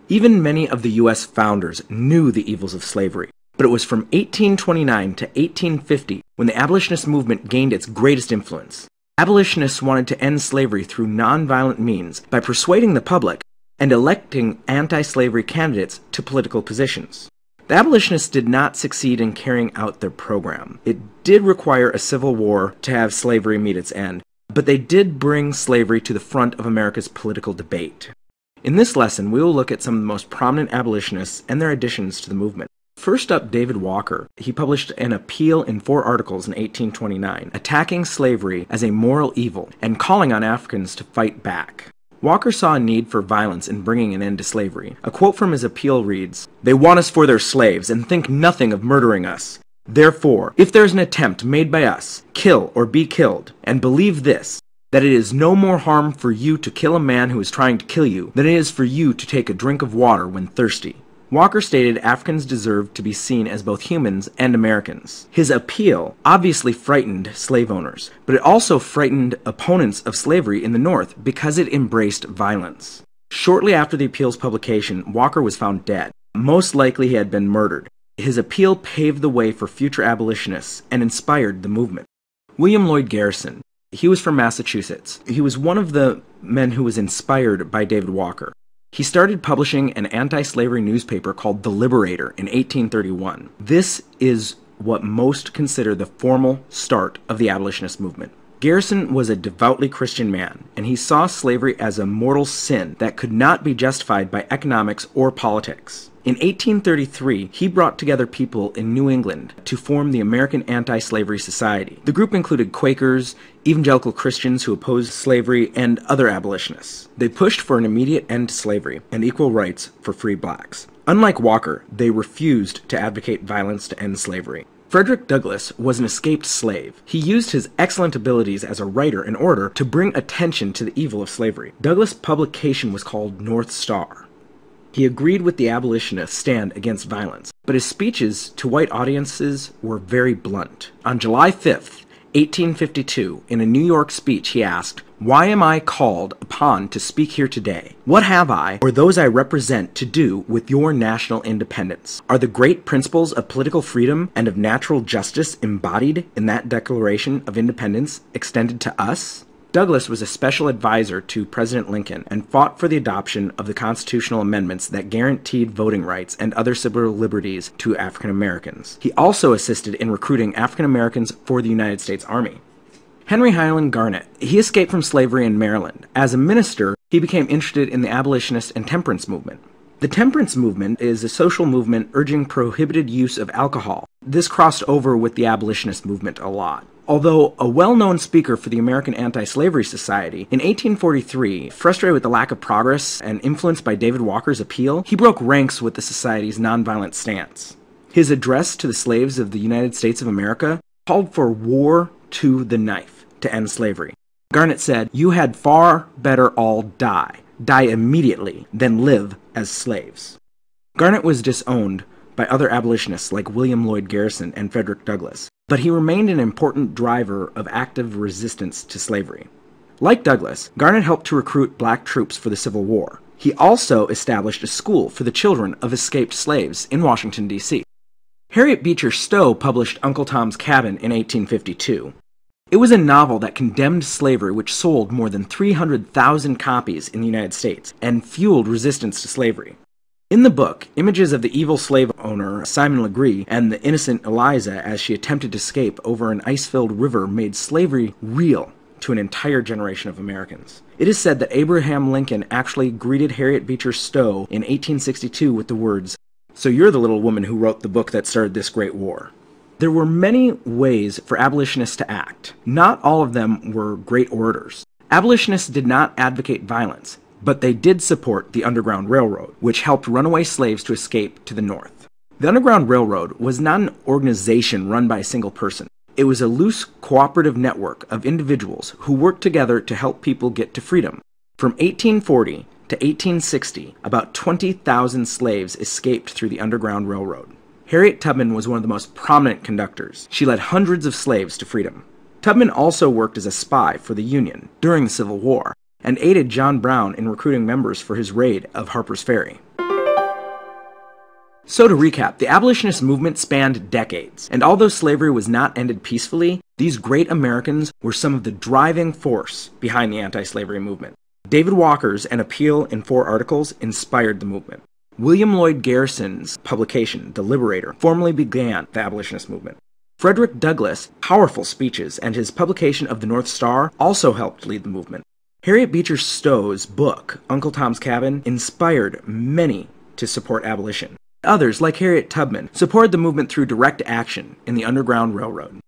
Even many of the U.S. founders knew the evils of slavery, but it was from 1829 to 1850 when the abolitionist movement gained its greatest influence. Abolitionists wanted to end slavery through nonviolent means by persuading the public and electing anti-slavery candidates to political positions. The abolitionists did not succeed in carrying out their program. It did require a civil war to have slavery meet its end, but they did bring slavery to the front of America's political debate. In this lesson, we will look at some of the most prominent abolitionists and their additions to the movement. First up, David Walker. He published an appeal in 4 articles in 1829, attacking slavery as a moral evil and calling on Africans to fight back. Walker saw a need for violence in bringing an end to slavery. A quote from his appeal reads, "They want us for their slaves and think nothing of murdering us. Therefore, if there is an attempt made by us, kill or be killed, and believe this, that it is no more harm for you to kill a man who is trying to kill you than it is for you to take a drink of water when thirsty." Walker stated Africans deserved to be seen as both humans and Americans. His appeal obviously frightened slave owners, but it also frightened opponents of slavery in the North because it embraced violence. Shortly after the appeal's publication, Walker was found dead. Most likely he had been murdered. His appeal paved the way for future abolitionists and inspired the movement. William Lloyd Garrison. He was from Massachusetts. He was one of the men who was inspired by David Walker. He started publishing an anti-slavery newspaper called The Liberator in 1831. This is what most consider the formal start of the abolitionist movement. Garrison was a devoutly Christian man, and he saw slavery as a mortal sin that could not be justified by economics or politics. In 1833, he brought together people in New England to form the American Anti-Slavery Society. The group included Quakers, evangelical Christians who opposed slavery, and other abolitionists. They pushed for an immediate end to slavery and equal rights for free blacks. Unlike Walker, they refused to advocate violence to end slavery. Frederick Douglass was an escaped slave. He used his excellent abilities as a writer in order to bring attention to the evil of slavery. Douglass' publication was called North Star. He agreed with the abolitionists' stand against violence, but his speeches to white audiences were very blunt. On July 5th, 1852, in a New York speech, he asked, "Why am I called upon to speak here today? What have I, or those I represent, to do with your national independence? Are the great principles of political freedom and of natural justice embodied in that Declaration of Independence extended to us?" Douglass was a special advisor to President Lincoln and fought for the adoption of the constitutional amendments that guaranteed voting rights and other civil liberties to African Americans. He also assisted in recruiting African Americans for the United States Army. Henry Highland Garnet. He escaped from slavery in Maryland. As a minister, he became interested in the abolitionist and temperance movement. The temperance movement is a social movement urging prohibited use of alcohol. This crossed over with the abolitionist movement a lot. Although a well-known speaker for the American Anti-Slavery Society, in 1843, frustrated with the lack of progress and influenced by David Walker's appeal, he broke ranks with the society's nonviolent stance. His address to the slaves of the United States of America called for war to the knife to end slavery. Garnet said, "You had far better all die immediately, than live as slaves." Garnet was disowned by other abolitionists like William Lloyd Garrison and Frederick Douglass, but he remained an important driver of active resistance to slavery. Like Douglass, Garnet helped to recruit black troops for the Civil War. He also established a school for the children of escaped slaves in Washington, D.C. Harriet Beecher Stowe published Uncle Tom's Cabin in 1852. It was a novel that condemned slavery, which sold more than 300,000 copies in the United States and fueled resistance to slavery. In the book, images of the evil slave owner Simon Legree and the innocent Eliza as she attempted to escape over an ice-filled river made slavery real to an entire generation of Americans. It is said that Abraham Lincoln actually greeted Harriet Beecher Stowe in 1862 with the words, "So you're the little woman who wrote the book that started this great war." There were many ways for abolitionists to act. Not all of them were great orators. Abolitionists did not advocate violence, but they did support the Underground Railroad, which helped runaway slaves to escape to the North. The Underground Railroad was not an organization run by a single person. It was a loose, cooperative network of individuals who worked together to help people get to freedom. From 1840 to 1860, about 20,000 slaves escaped through the Underground Railroad. Harriet Tubman was one of the most prominent conductors. She led hundreds of slaves to freedom. Tubman also worked as a spy for the Union during the Civil War, and aided John Brown in recruiting members for his raid of Harper's Ferry. So to recap, the abolitionist movement spanned decades, and although slavery was not ended peacefully, these great Americans were some of the driving force behind the anti-slavery movement. David Walker's An Appeal in 4 Articles inspired the movement. William Lloyd Garrison's publication, The Liberator, formally began the abolitionist movement. Frederick Douglass' powerful speeches and his publication of the North Star also helped lead the movement. Harriet Beecher Stowe's book, Uncle Tom's Cabin, inspired many to support abolition. Others, like Harriet Tubman, supported the movement through direct action in the Underground Railroad.